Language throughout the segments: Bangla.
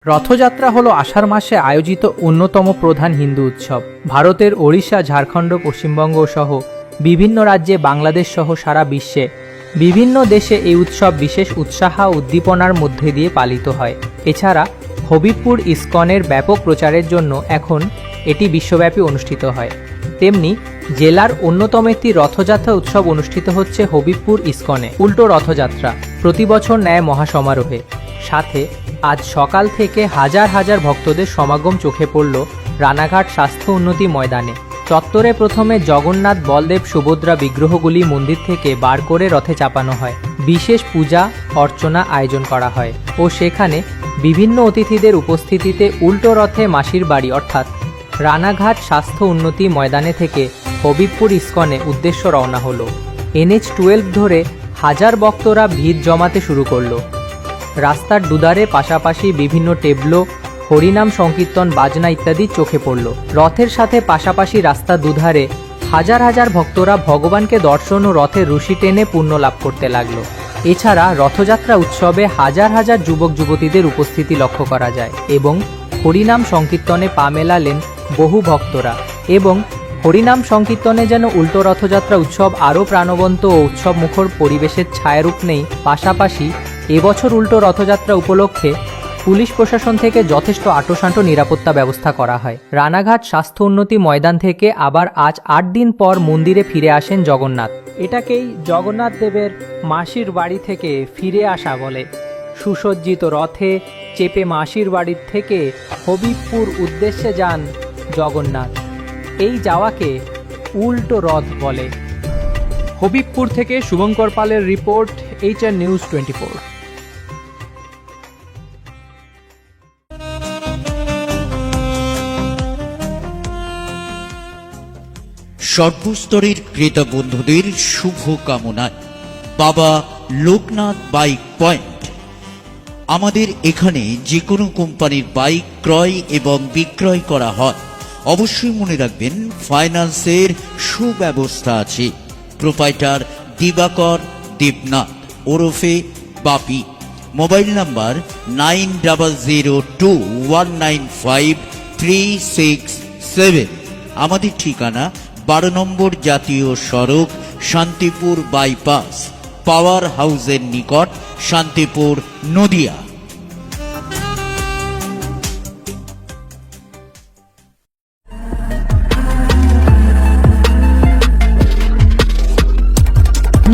রথযাত্রা হলো আষাঢ় মাসে আয়োজিত অন্যতম প্রধান হিন্দু উৎসব। ভারতের ওড়িশা, ঝাড়খণ্ড, পশ্চিমবঙ্গ সহ বিভিন্ন রাজ্যে, বাংলাদেশ সহ সারা বিশ্বে বিভিন্ন দেশে এই উৎসব বিশেষ উৎসাহ ও উদ্দীপনার মধ্যে দিয়ে পালিত হয়। এছাড়া হবিবপুর ইসকনের ব্যাপক প্রচারের জন্য এখন এটি বিশ্বব্যাপী অনুষ্ঠিত হয়। তেমনি জেলার অন্যতম একটি রথযাত্রা উৎসব অনুষ্ঠিত হচ্ছে হবিবপুর ইসকনে। উল্টো রথযাত্রা প্রতি বছর ন্যায় মহাসমারোহে। সাথে আজ সকাল থেকে হাজার হাজার ভক্তদের সমাগম চোখে পড়ল রানাঘাট স্বাস্থ্য উন্নতি ময়দানে। চত্বরে প্রথমে জগন্নাথ, বলদেব, সুভদ্রা বিগ্রহগুলি মন্দির থেকে বার করে রথে চাপানো হয়। বিশেষ পূজা অর্চনা আয়োজন করা হয় ও সেখানে বিভিন্ন অতিথিদের উপস্থিতিতে উল্টো রথে মাসির বাড়ি অর্থাৎ রানাঘাট স্বাস্থ্য উন্নতি ময়দানে থেকে হবিবপুর ইসকনে উদ্দেশ্য রওনা হলো। NH-12 ধরে হাজার ভক্তরা ভিড় জমাতে শুরু করলো। রাস্তার দুধারে পাশাপাশি বিভিন্ন টেবলো, হরিনাম সংকীর্তন, বাজনা ইত্যাদি চোখে পড়ল। রথের সাথে পাশাপাশি রাস্তা দুধারে হাজার হাজার ভক্তরা ভগবানকে দর্শন ও রথের রশি টেনে পুণ্য লাভ করতে লাগলো। এছাড়া রথযাত্রা উৎসবে হাজার হাজার যুবক যুবতীদের উপস্থিতি লক্ষ্য করা যায় এবং হরিনাম সংকীর্তনে পা মেলালেন বহু ভক্তরা। এবং হরিনাম সংকীর্তনে যেন উল্টো রথযাত্রা উৎসব আরও প্রাণবন্ত ও উৎসবমুখর পরিবেশের ছায়ারূপ নেই। পাশাপাশি এবছর উল্টো রথযাত্রা উপলক্ষে পুলিশ প্রশাসন থেকে যথেষ্ট আঁটোসাঁটো নিরাপত্তা ব্যবস্থা করা হয়। রানাঘাট স্বাস্থ্য উন্নতি ময়দান থেকে আবার আজ 8 দিন পর মন্দিরে ফিরে আসেন জগন্নাথ। এটাকেই জগন্নাথ দেবের মাসির বাড়ি থেকে ফিরে আসা বলে। সুসজ্জিত রথে চেপে মাসির বাড়ির থেকে হবিবপুর উদ্দেশ্যে যান জগন্নাথ। এই যাওয়াকে উল্টো রথ বলে। হবিবপুর থেকে শুভঙ্কর পালের রিপোর্ট, HR নিউজ 24। সর্বস্তরের ক্রেতা বন্ধুদের শুভ কামনায় বাবা লোকনাথ বাইক পয়েন্ট। আমাদের এখানে যে কোনো কোম্পানির বাইক ক্রয় এবং বিক্রয় করা হয়। অবশ্যই মনে রাখবেন, ফাইন্যান্সের সুব্যবস্থা আছে। প্রোপাইটার দিবাকর দেবনাথ ওরফে বাপি। Mobile number 9002195367। আমাদের ঠিকানা 12 নম্বর জাতীয় সড়ক, শান্তিপুর বাইপাস, পাওয়ার হাউসের নিকট, শান্তিপুর, নদিয়া।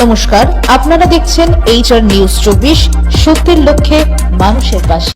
নমস্কার, আপনারা দেখছেন HR নিউজ 24, সত্যের লক্ষ্যে মানুষের পাশে।